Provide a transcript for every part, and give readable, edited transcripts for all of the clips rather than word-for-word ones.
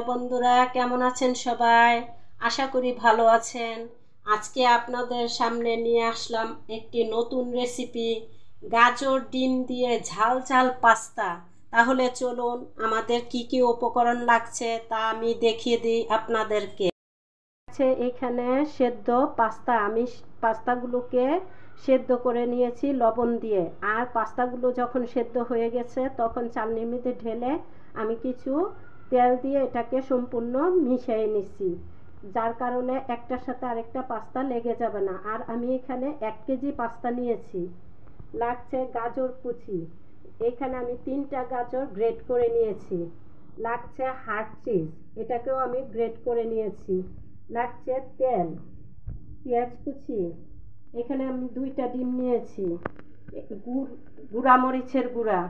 বন্ধুরা কেমন আছেন সবাই? আশা করি ভালো আছেন। আজকে আপনাদের সামনে নিয়ে আসলাম একটি নতুন রেসিপি, গাজর ডিম দিয়ে ঝাল ঝাল পাস্তা। তাহলে চলুন আমাদের কি কি উপকরণ লাগছে তা আমি দেখিয়ে দিই আপনাদেরকে। এখানে সেদ্ধ পাস্তা, আমি পাস্তাগুলোকে সেদ্ধ করে নিয়েছি লবণ দিয়ে। আর পাস্তাগুলো যখন সেদ্ধ হয়ে গেছে তখন চালনির মধ্যে ঢেলে আমি কিছু তেল দিয়ে এটাকে সম্পূর্ণ মিশিয়ে নিচ্ছি, যার কারণে একটার সাথে আরেকটা পাস্তা লেগে যাবে না। আর আমি এখানে 1 কেজি পাস্তা নিয়েছি। লাগছে গাজর কুচি, এখানে আমি 3টা গাজর গ্রেট করে নিয়েছি। লাগছে হার্ড চিজ, এটাকেও আমি গ্রেট করে নিয়েছি। লাগছে তেল, পেঁয়াজ কুচি, এখানে আমি 2টা ডিম নিয়েছি, গুঁড়া মরিচের গুঁড়া,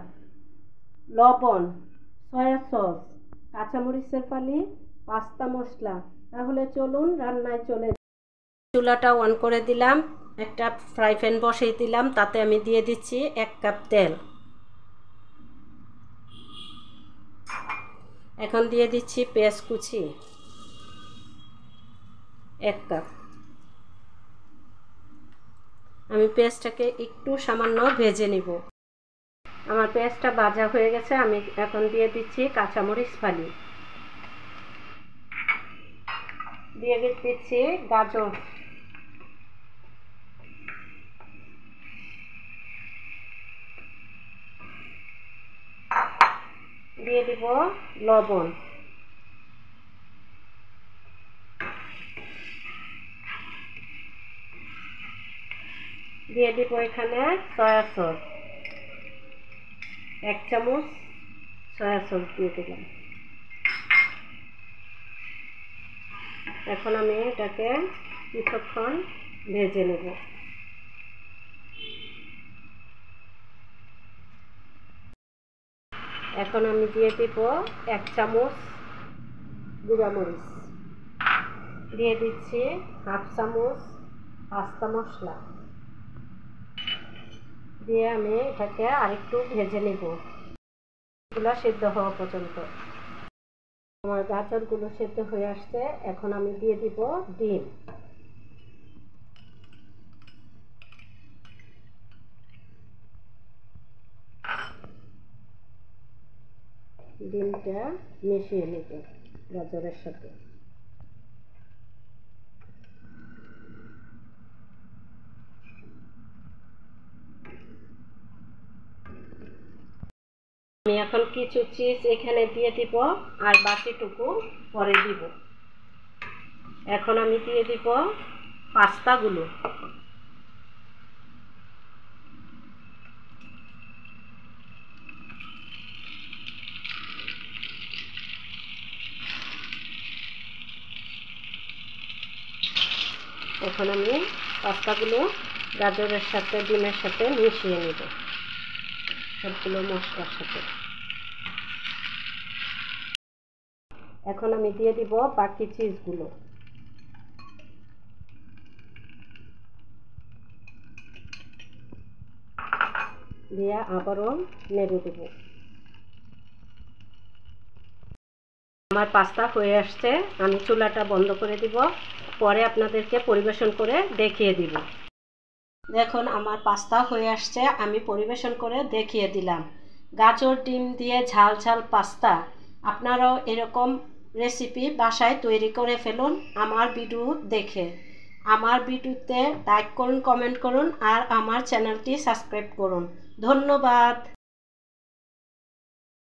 লবণ, সয়া সস, কাঁচামরিচের ফালি, পাস্তা মশলা। তাহলে চলুন রান্নায় চলে যাই। চুলাটা অন করে দিলাম, একটা ফ্রাই প্যান বসিয়ে দিলাম, তাতে আমি দিয়ে দিচ্ছি 1 কাপ তেল। এখন দিয়ে দিচ্ছি পেঁয়াজ কুচি 1 কাপ। আমি পেঁয়াজটাকে একটু সামান্য ভেজে নিব। আমার পেঁয়াজটা ভাজা হয়ে গেছে, আমি এখন দিয়ে দিচ্ছি কাঁচামরিচ ফালি, দিয়ে দিচ্ছি গাজর, দিয়ে দিব লবণ, দিয়ে দিব এখানে সয়া সস, 1 চামচ সয়া সস দিয়ে দিলাম। এখন আমি এটাকে কিছুক্ষণ ভেজে নেব। এখন আমি দিয়ে দিব 1 চামচ গুঁড়া মরিচ, দিয়ে দিচ্ছি 1/2 চামচ পাস্তা মশলা, দিয়ে আমি এটাকে আরেকটু ভেজে নেব, এগুলো সেদ্ধ হওয়া পর্যন্ত। আমার গাজরগুলো সেদ্ধ হয়ে আসছে, এখন আমি দিয়ে দিব ডিম। ডিমটা মিশিয়ে নেব গাজরের সাথে। আমি এখন কিছু চিজ এখানে দিয়ে দিব, আর বাকিটুকু পরে দিব। এখন আমি দিয়ে দিব পাস্তাগুলো, এখন আমি পাস্তাগুলো গাজরের সাথে ডিমের সাথে মিশিয়ে নেব, সবগুলো মশলার সাথে। এখন আমি দিয়ে দিব বাকি চিজগুলো, দিয়ে আবারও নেড়ে দেব। আমার পাস্তা হয়ে আসছে, আমি চুলাটা বন্ধ করে দিব, পরে আপনাদেরকে পরিবেশন করে দেখিয়ে দিব। দেখুন আমার পাস্তা হয়ে আসছে, আমি পরিবেশন করে দেখিয়ে দিলাম। গাজর ডিম দিয়ে ঝাল ঝাল পাস্তা। আপনারাও এরকম রেসিপি বাসায় তৈরি করে ফেলুন আমার ভিডিও দেখে। আমার ভিডিওতে লাইক করুন, কমেন্ট করুন, আর আমার চ্যানেলটি সাবস্ক্রাইব করুন। ধন্যবাদ।